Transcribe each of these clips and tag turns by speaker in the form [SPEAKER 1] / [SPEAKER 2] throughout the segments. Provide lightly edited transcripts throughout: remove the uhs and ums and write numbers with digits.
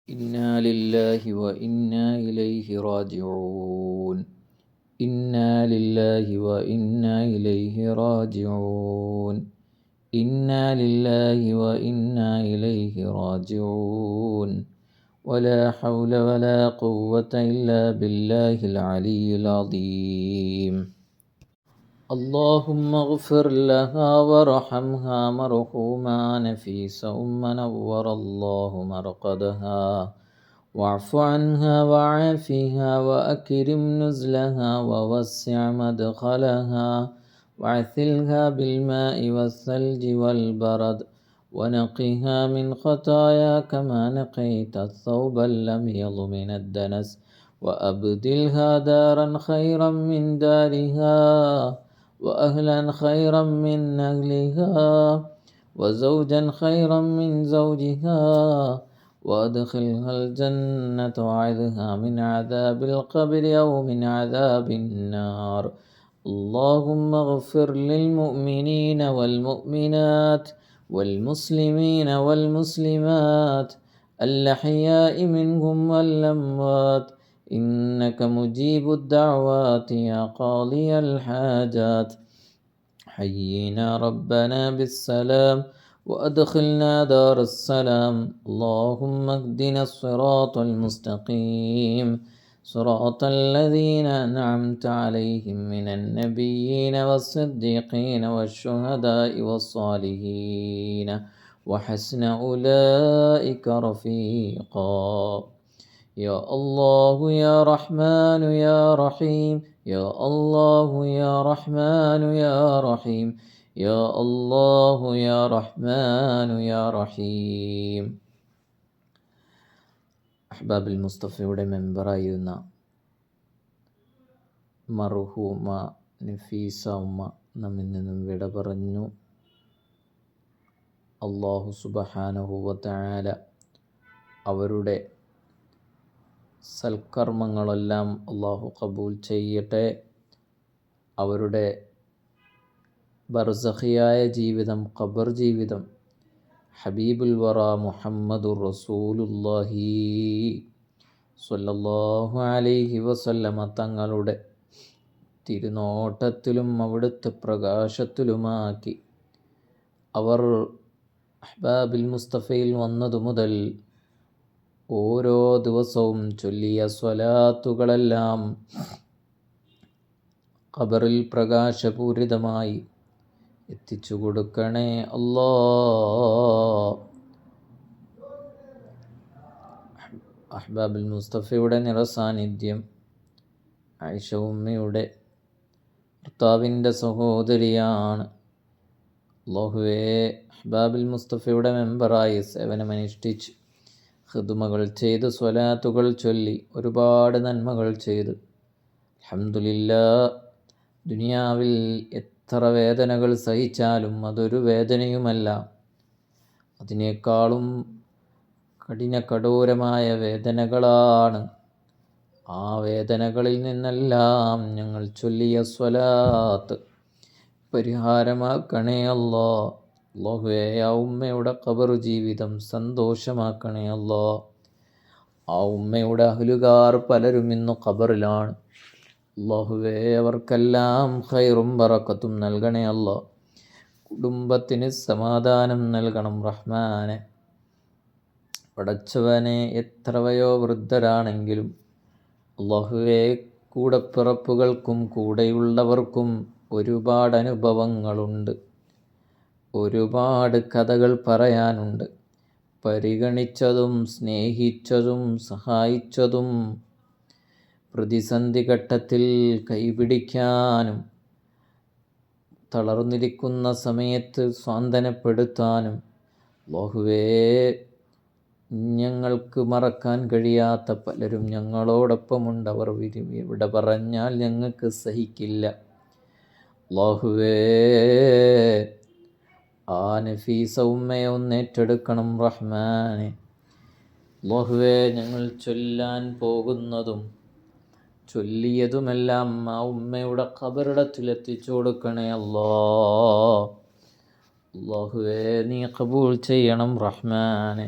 [SPEAKER 1] إنا لله وإنا إليه راجعون. إنا لله وإنا إليه راجعون. إنا لله وإنا إليه راجعون. ولا حول ولا قوة إلا بالله العلي العظيم. اللهم اغفر لها وارحمها مرحوما نفيسا منور الله مرقدها، واعف عنها وعافها وأكرم نزلها ووسع مدخلها، واعثلها بالماء والثلج والبرد، ونقها من خطايا كما نقيت الثوب الأبيض من الدنس، وأبدلها دارا خيرا من دارها، وأهلا خيرا من أهلها، وزوجا خيرا من زوجها، وأدخلها الجنة وأعذها من عذاب القبر أو من عذاب النار. اللهم اغفر للمؤمنين والمؤمنات والمسلمين والمسلمات الأحياء منهم والأموات، إنك مجيب الدعوات يا قاضي الحاجات. حيينا ربنا بالسلام وأدخلنا دار السلام. اللهم اهدنا الصراط المستقيم، صراط الذين أنعمت عليهم من النبيين والصديقين والشهداء والصالحين، وحسن أولئك رفيقا. يا الله يا رحمن يا رحيم، يا الله يا رحمن يا رحيم، يا الله يا رحمن يا റഹീം. അഹ്ബാബുൽ മുസ്തഫയുടെ മെമ്പറായിരുന്ന മർഹൂമ നഫീസ ഉമ്മ നമ്മിൽ നിന്നും വിട പറഞ്ഞു. അല്ലാഹു സുബ്ഹാനഹു വ തആല അവരുടെ സൽക്കർമ്മങ്ങളെല്ലാം അല്ലാഹു ഖബൂൽ ചെയ്യട്ടെ. അവരുടെ ബർസഖിയായ ജീവിതം, ഖബർ ജീവിതം ഹബീബുൽ വറ മുഹമ്മദുർ റസൂലുള്ളാഹി സ്വല്ലല്ലാഹു അലൈഹി വസല്ലമ തങ്ങളുടെ തിരുനോട്ടത്തിലും അവിടുത്തെ പ്രകാശത്തിലുമാക്കി അവർ അഹ്ബാബുൽ മുസ്തഫയിൽ വന്നതു മുതൽ ഓരോ ദിവസവും ചൊല്ലിയ സ്വലാത്തുകളെല്ലാം ഖബറിൽ പ്രകാശപൂരിതമായി എത്തിച്ചു കൊടുക്കണേ അല്ലാ. അഹ്ബാബുൽ മുസ്തഫയുടെ നിറസാന്നിധ്യം ആയിഷ ഉമ്മയുടെ ഭർത്താവിൻ്റെ സഹോദരിയാണ്. അല്ലാഹുവേ, അഹ്ബാബുൽ മുസ്തഫയുടെ മെമ്പറായി സേവനമനുഷ്ഠിച്ച് ഖിദ്മകൾ ചെയ്ത് സ്വലാത്തുകൾ ചൊല്ലി ഒരുപാട് നന്മകൾ ചെയ്ത് അൽഹംദുലില്ലാഹ് ദുനിയാവിൽ എത്ര വേദനകൾ സഹിച്ചാലും അതൊരു വേദനയുമല്ല, അതിനേക്കാളും കഠോരമായ വേദനകളാണ്. ആ വേദനകളിൽ നിന്നെല്ലാം ഞങ്ങൾ ചൊല്ലിയ സ്വലാത്ത് പരിഹാരമാക്കണേ അല്ലാ. അല്ലാഹുവേ, ആ ഉമ്മയുടെ ഖബർ ജീവിതം സന്തോഷമാക്കണേ അല്ലാ. ആ ഉമ്മയുടെ അഹ്ലുകാർ പലരും ഇന്ന് ഖബറിലാണ്. അല്ലാഹുവേ, അവർക്കെല്ലാം ഖൈറും ബറക്കത്തും നൽകണേ അല്ലാ. കുടുംബത്തിന് സമാധാനം നൽകണം റഹ്മാനെ. പടച്ചവനെ, എത്ര വയോവൃദ്ധരാണെങ്കിലും അല്ലാഹുവേ, കൂടപ്പിറപ്പുകൾക്കും കൂടെയുള്ളവർക്കും ഒരുപാട് അനുഭവങ്ങളുണ്ട്, ഒരുപാട് കഥകൾ പറയാനുണ്ട്. പരിഗണിച്ചതും സ്നേഹിച്ചതും സഹായിച്ചതും പ്രതിസന്ധി ഘട്ടത്തിൽ കൈപിടിക്കാനും തളർന്നിരിക്കുന്ന സമയത്ത് സാന്ത്വനപ്പെടുത്താനും അല്ലാഹുവേ, ഞങ്ങൾക്ക് മറക്കാൻ കഴിയാത്ത പലരും ഞങ്ങളോടൊപ്പമുണ്ട്. അവർ ഇവിടെ പറഞ്ഞാൽ ഞങ്ങൾക്ക് സഹിക്കില്ല. അല്ലാഹുവേ, ആ നഫീസ ഉമ്മയെ ഒന്ന് ഏറ്റെടുക്കണം റഹ്മാനെ. അല്ലാഹുവേ, ഞങ്ങൾ ചൊല്ലാൻ പോകുന്നതും ചൊല്ലിയതുമെല്ലാം ആ ഉമ്മയുടെ ഖബറിടത്തിലെത്തിച്ചു കൊടുക്കണേ അല്ലാ. അല്ലാഹുവേ, നീ ഖബൂൽ ചെയ്യണം റഹ്മാനെ.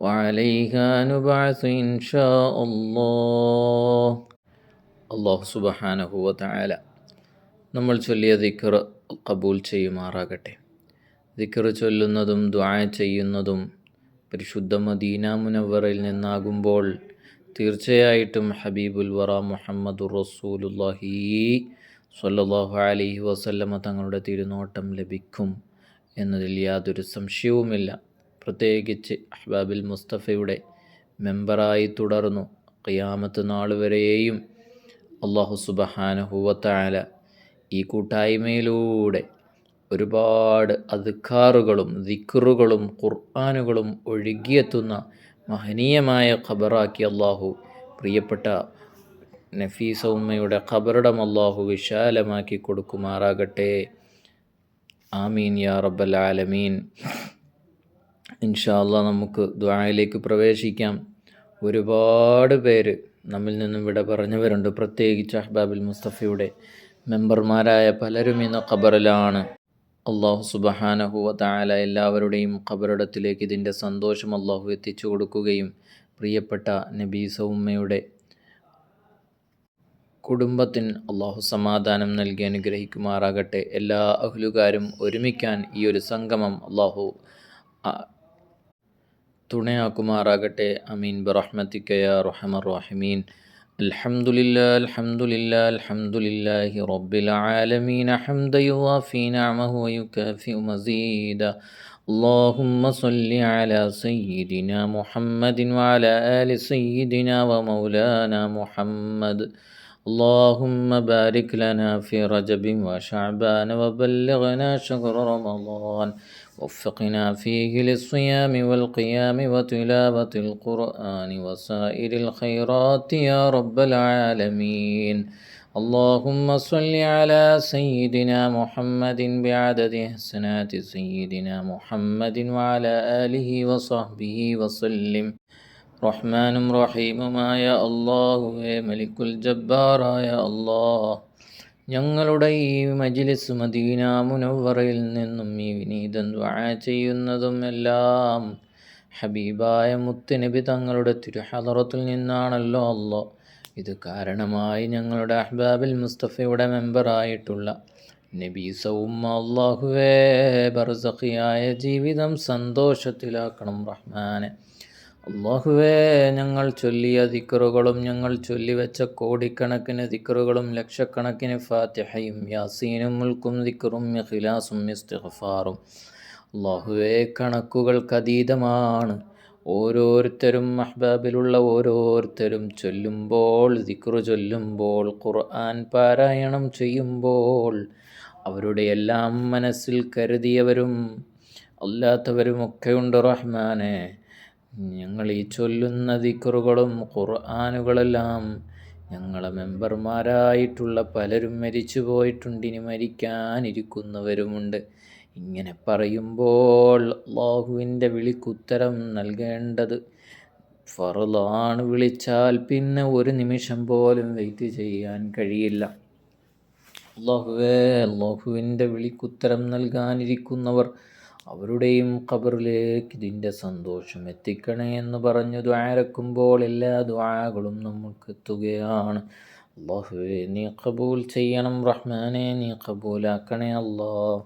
[SPEAKER 1] وعليها نبعث إن شاء الله. അല്ലാഹു സുബ്ഹാനഹു വ തആല നമ്മൾ ചൊല്ലിയ ദിക്ർ കബൂൽ ചെയ്യുമാറാകട്ടെ. ദിക്ർ ചൊല്ലുന്നതും ദുആ ചെയ്യുന്നതും പരിശുദ്ധ മദീന മുനവ്വറയിൽ നിന്നാകുമ്പോൾ തീർച്ചയായിട്ടും ഹബീബുൽ വറ മുഹമ്മദുർ റസൂലുള്ളാഹി സ്വല്ലല്ലാഹു അലൈഹി വസല്ലമ തങ്ങളുടെ തിരുനോട്ടം ലഭിക്കും എന്നതിൽ യാതൊരു സംശയവുമില്ല. പ്രത്യേകിച്ച് അഹ്ബാബിൽ മുസ്തഫയുടെ മെമ്പറായി തുടർന്നു ഖിയാമത്ത് നാൾ വരെയും അല്ലാഹു സുബ്ഹാനഹു വ തആല ഈ കൂട്ടായ്മയിലൂടെ ഒരുപാട് അദ്കാറുകളും ദിക്റുകളും ഖുർആനുകളും ഒഴുകിയെത്തുന്ന മഹനീയമായ ഖബറാക്കി അല്ലാഹു പ്രിയപ്പെട്ട നഫീസ ഉമ്മയുടെ ഖബറിടം അല്ലാഹു വിശാലമാക്കി കൊടുക്കുമാറാകട്ടെ. ആമീൻ യാ റബ്ബൽ ആലമീൻ. ഇൻഷാ അല്ലാഹ് നമുക്ക് ദുആയിലേക്ക് പ്രവേശിക്കാം. ഒരുപാട് പേര് നമ്മിൽ നിന്നും വിട പറഞ്ഞവരുണ്ട്. പ്രത്യേകിച്ച് അഹ്ബാബുൽ മുസ്തഫയുടെ മെമ്പർമാരായ പലരും ഇന്ന് ഖബറിലാണ്. അല്ലാഹു സുബ്ഹാനഹു വ തആല എല്ലാവരുടെയും ഖബറിടത്തിലേക്ക് ഇതിൻ്റെ സന്തോഷം അല്ലാഹു എത്തിച്ചു കൊടുക്കുകയും പ്രിയപ്പെട്ട നബീസ ഉമ്മയുടെ കുടുംബത്തിന് അല്ലാഹു സമാധാനം നൽകി അനുഗ്രഹിക്കുമാറാകട്ടെ. എല്ലാ അഹ്ലുകാരും ഒരുമിക്കാൻ ഈ ഒരു സംഗമം അല്ലാഹു തുണയാക്കുമാറാകട്ടെ. അമീൻ ബിറഹ്മതിക യാ അർഹമർ റഹീമീൻ. അൽഹംദുലില്ലാഹി റബ്ബിൽ ആലമീൻ ഹംദൻ യുവാഫി നിഅമഹു വയുകാഫിഉ മസീദ. اللهم صل على سيدنا محمد وعلى آل سيدنا ومولانا محمد. اللهم بارك لنا في رجب وشعبان وبلغنا شهر رمضان وفقنا فيه للصيام والقيام وتلاوة القرآن وسائر الخيرات يا رب العالمين. اللهم صل على سيدنا محمد بعدد حسنات سيدنا محمد وعلى آله وصحبه وسلم. റഹ്മാനും റഹീമുമായ അല്ലാഹുവേ, മലിക്കുൽ ജബ്ബാറായ അല്ലാഹ്, ഞങ്ങളുടെ ഈ മജ്ലിസ് മദീന മുനവ്വറയിൽ നിന്നും ഈ വിനീതൻ ദുആ ചെയ്യുന്നതും എല്ലാം ഹബീബായ മുത്തുനബി തങ്ങളുടെ തിരുഹളറത്തിൽ നിന്നാണല്ലോ അല്ലാഹ്. ഇത് കാരണമായി ഞങ്ങളുടെ അഹ്ബാബിൽ മുസ്തഫയുടെ മെമ്പറായിട്ടുള്ള നബീസ ഉമ്മ അല്ലാഹുവേ, ബർസഖിയായ ജീവിതം സന്തോഷത്തിലാക്കണം റഹ്മാനെ. അല്ലാഹുവേ, ഞങ്ങൾ ചൊല്ലിയ ദിക്റുകളും ഞങ്ങൾ ചൊല്ലിവെച്ച കോടിക്കണക്കിന് ദിക്റുകളും ലക്ഷക്കണക്കിന് ഫാത്തിഹയും യാസീനും മുൽക്കും ദിക്റും ഇഖ്ലാസും ഇസ്തിഗ്ഫാറും അല്ലാഹുവേ കണക്കുകൾക്കതീതമാണ്. ഓരോരുത്തരും അഹ്ബാബിലുള്ള ഓരോരുത്തരും ചൊല്ലുമ്പോൾ, ദിക്റ് ചൊല്ലുമ്പോൾ, ഖുർആൻ പാരായണം ചെയ്യുമ്പോൾ അവരുടെ എല്ലാം മനസ്സിൽ കരുതിയവരും അല്ലാത്തവരുമൊക്കെയുണ്ട് റഹ്മാനെ. ഞങ്ങൾ ഈ ചൊല്ലുന്ന ദിക്റുകളും ഖുർആനുകളെല്ലാം ഞങ്ങളെ മെമ്പർമാരായിട്ടുള്ള പലരും മരിച്ചു പോയിട്ടുണ്ട്, ഇനി മരിക്കാനിരിക്കുന്നവരുമുണ്ട്. ഇങ്ങനെ പറയുമ്പോൾ അല്ലാഹുവിൻ്റെ വിളിക്കുത്തരം നൽകേണ്ടത് ഫർളാണ്. വിളിച്ചാൽ പിന്നെ ഒരു നിമിഷം പോലും വെയിറ്റ് ചെയ്യാൻ കഴിയില്ല. അല്ലാഹുവേ, അല്ലാഹുവിൻ്റെ വിളിക്കുത്തരം നൽകാനിരിക്കുന്നവർ അവരുടെയും ഖബറിലേക്ക് ഇതിൻ്റെ സന്തോഷം എത്തിക്കണേ എന്ന് പറഞ്ഞു ദുആരക്കുമ്പോൾ എല്ലാ ദുആകളും നമുക്ക് എത്തുകയാണ്. അല്ലാഹുവേ, നീ ഖബൂൽ ചെയ്യണം റഹ്മാനെ, നീ ഖബൂലാക്കണേ അല്ലാഹ്.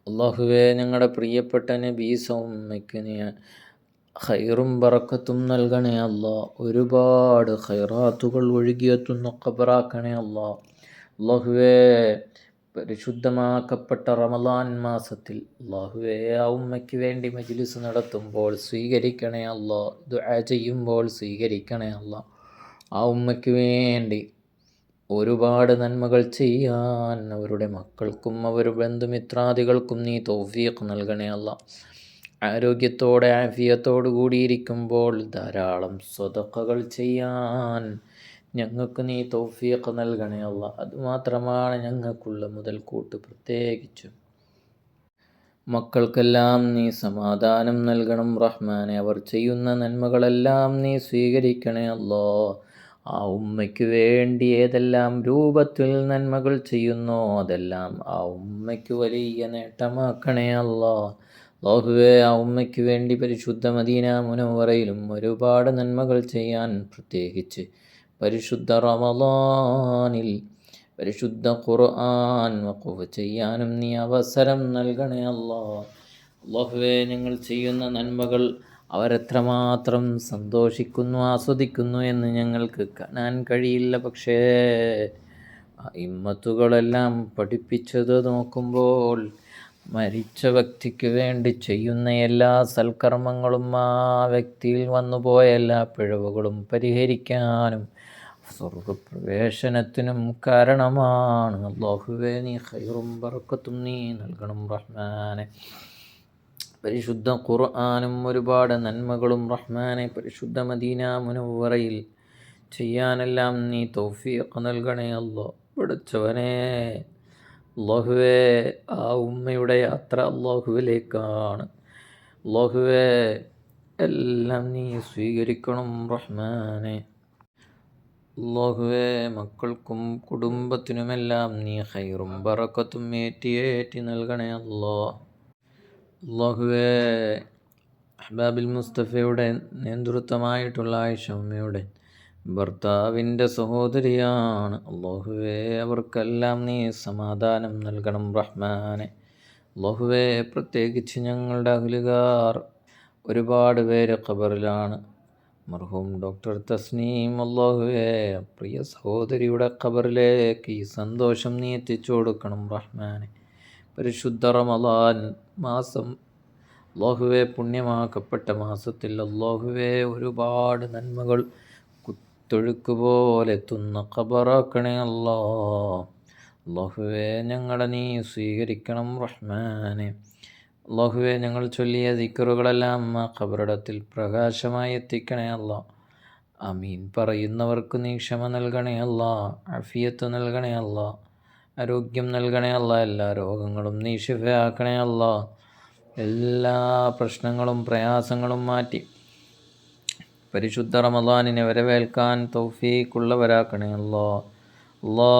[SPEAKER 1] അല്ലാഹുവേ, ഞങ്ങളുടെ പ്രിയപ്പെട്ട നബീസ ഉമ്മയ്ക്ക് നീ ഖൈറും ബറക്കത്തും നൽകണേ അല്ലാഹ്. ഒരുപാട് ഖൈറാത്തുകൾ ഒഴുകിയെത്തുന്ന ഖബറാക്കണേ അല്ലാഹ്. അല്ലാഹുവേ, പരിശുദ്ധമാക്കപ്പെട്ട റമളാൻ മാസത്തിൽ അല്ലാഹുവേ ആ ഉമ്മയ്ക്ക് വേണ്ടി മജ്ലിസ് നടത്തുമ്പോൾ സ്വീകരിക്കണേ അല്ലാഹ്. ദുആ ചെയ്യുമ്പോൾ സ്വീകരിക്കണേ അല്ലാഹ്. ആ ഉമ്മയ്ക്ക് വേണ്ടി ഒരുപാട് നന്മകൾ ചെയ്യാൻ അവരുടെ മക്കൾക്കും അവരുടെ ബന്ധുമിത്രാദികൾക്കും നീ തൗഫീഖ് നൽകണേ അല്ലാഹ്. ആരോഗ്യത്തോടെ ആഫിയത്തോടു കൂടിയിരിക്കുമ്പോൾ ധാരാളം സ്വതഖകൾ ചെയ്യാൻ ഞങ്ങൾക്ക് നീ തൗഫീഖ് നൽകണേ അല്ലാഹ്. അതുമാത്രമാണ് ഞങ്ങൾക്കുള്ള മുതൽക്കൂട്ട്. പ്രത്യേകിച്ചും മക്കൾക്കെല്ലാം നീ സമാധാനം നൽകണം റഹ്മാനെ. അവർ ചെയ്യുന്ന നന്മകളെല്ലാം നീ സ്വീകരിക്കണേ അല്ലാഹ്. ആ ഉമ്മയ്ക്ക് വേണ്ടി ഏതെല്ലാം രൂപത്തിൽ നന്മകൾ ചെയ്യുന്നോ അതെല്ലാം ആ ഉമ്മയ്ക്ക് വലിയ നേട്ടമാക്കണേ അല്ലാഹ്. അല്ലാഹുവേ, ആ ഉമ്മയ്ക്ക് വേണ്ടി പരിശുദ്ധ മദീന മുനവ്വറയിലും ഒരുപാട് നന്മകൾ ചെയ്യാൻ, പ്രത്യേകിച്ച് പരിശുദ്ധ റമളാനിൽ പരിശുദ്ധ ഖുർആൻ വഖഫ് ചെയ്യാനും നീ അവസരം നൽകണേ അല്ലാ. അല്ലാഹുവേ, ഞങ്ങൾ ചെയ്യുന്ന നന്മകൾ അവരെത്രമാത്രം സന്തോഷിക്കുന്നു, ആസ്വദിക്കുന്നു എന്ന് ഞങ്ങൾക്ക് കാണാൻ കഴിയില്ല. പക്ഷേ ഇമ്മത്തുകളെല്ലാം പഠിപ്പിച്ചത് നോക്കുമ്പോൾ മരിച്ച വ്യക്തിക്ക് വേണ്ടി ചെയ്യുന്ന എല്ലാ സൽക്കർമ്മങ്ങളും ആ വ്യക്തിയിൽ വന്നുപോയ എല്ലാ പിഴവുകളും പരിഹരിക്കാനും സ്വർഗപ്രവേശനത്തിനും കാരണമാണ്. അല്ലാഹുവേ, നീ ഖൈറും ബറക്കത്തും നീ നൽകണം റഹ്മാനെ. പരിശുദ്ധ ഖുർആനും ഒരുപാട് നന്മകളും റഹ്മാനെ പരിശുദ്ധ മദീന മുനവ്വറയിൽ ചെയ്യാനെല്ലാം നീ തൗഫീഖ് നൽകണേ അല്ലാ. പഠിച്ചവനെ അല്ലാഹുവേ, ആ ഉമ്മയുടെ യാത്ര അല്ലാഹുവിലേക്കാണ്. അല്ലാഹുവേ, എല്ലാം നീ സ്വീകരിക്കണം റഹ്മാനെ. അല്ലാഹുവേ, മക്കൾക്കും കുടുംബത്തിനുമെല്ലാം നീ ഖൈറും ബറക്കത്തും ഏറ്റി നൽകണേ അല്ലാ. അല്ലാഹുവേ, അഹ്ബാബിൽ മുസ്തഫയുടെ നേതൃത്വമായിട്ടുള്ള ആയിഷ ഉമ്മയുടെ ഭർത്താവിൻ്റെ സഹോദരിയാണ്. അല്ലാഹുവേ, അവർക്കെല്ലാം നീ സമാധാനം നൽകണം റഹ്മാനെ. അല്ലാഹുവേ, പ്രത്യേകിച്ച് ഞങ്ങളുടെ അഹ്ലുകാർ ഒരുപാട് പേര് ഖബറിലാണ്. മർഹൂം ഡോക്ടർ തസ്നീം, അല്ലാഹുവേ, പ്രിയ സഹോദരിയുടെ ഖബറിലേക്ക് ഈ സന്തോഷം നീ എത്തിച്ചു കൊടുക്കണം റഹ്മാനെ. പരിശുദ്ധ റമളാൻ മാസം അല്ലാഹുവേ, പുണ്യമാക്കപ്പെട്ട മാസത്തിൽ അല്ലാഹുവേ, ഒരുപാട് നന്മകൾ കുത്തൊഴുക്ക് പോലെ എത്തുന്ന ഖബറാക്കണേ അല്ലാ. അല്ലാഹുവേ, ഞങ്ങളെ നീ സ്വീകരിക്കണം റഹ്മാനെ. അല്ലാഹുവേ, ഞങ്ങൾ ചൊല്ലിയ ദിക്റുകളെല്ലാം ആ ഖബറിടത്തിൽ പ്രകാശമായി എത്തിക്കണേ അല്ലാ. ആമീൻ പറയുന്നവർക്ക് നീ ക്ഷമ നൽകണേ അല്ലാ, ആഫിയത്ത് നൽകണേ അല്ലാ, ആരോഗ്യം നൽകണേ അല്ലാ. എല്ലാ രോഗങ്ങളും നീ ശിഫയാക്കണേ അല്ലാ. എല്ലാ പ്രശ്നങ്ങളും പ്രയാസങ്ങളും മാറ്റി പരിശുദ്ധ റമളാനിനെ വരവേൽക്കാൻ തൗഫീഖുള്ളവരാക്കണേ അല്ലാ. അല്ലാ,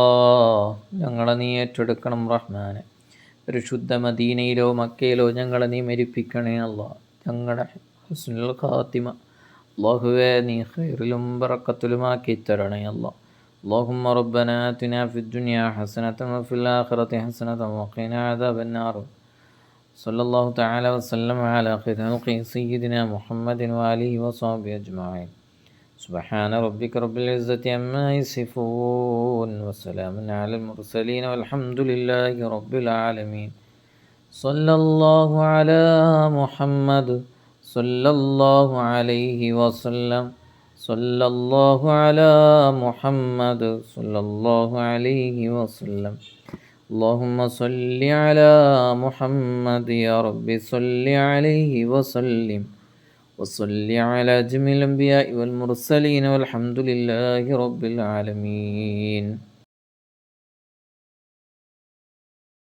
[SPEAKER 1] ഞങ്ങളെ നീ ഏറ്റെടുക്കണം റഹ്മാനെ. പരിശുദ്ധ മദീനയിലോ മക്കയിലോ ഞങ്ങളെ നീ മരിപ്പിക്കണേ അല്ലാ. ഞങ്ങളുടെ ഹുസ്നുൽ ഖാത്തിമ അല്ലാഹുവേ, നീ ഖൈറിലും ബറക്കത്തിലുമാക്കി തരണേ അല്ലാ. اللهم ربنا آتنا في الدنيا حسنة وفي الآخرة حسنة وقنا عذاب النار. صلى الله تعالى وسلم على خير خلقه سيدنا محمد وآله وصحبه أجمعين. سبحان ربك رب العزة عما يصفون وسلام على المرسلين والحمد لله رب العالمين. صلى الله على محمد صلى الله عليه وسلم. صلى الله على محمد صلى الله عليه وسلم. اللهم صل على محمد يا رب صل عليه وسلم. وصل على جميع الأنبياء والمرسلين والحمد لله رب العالمين.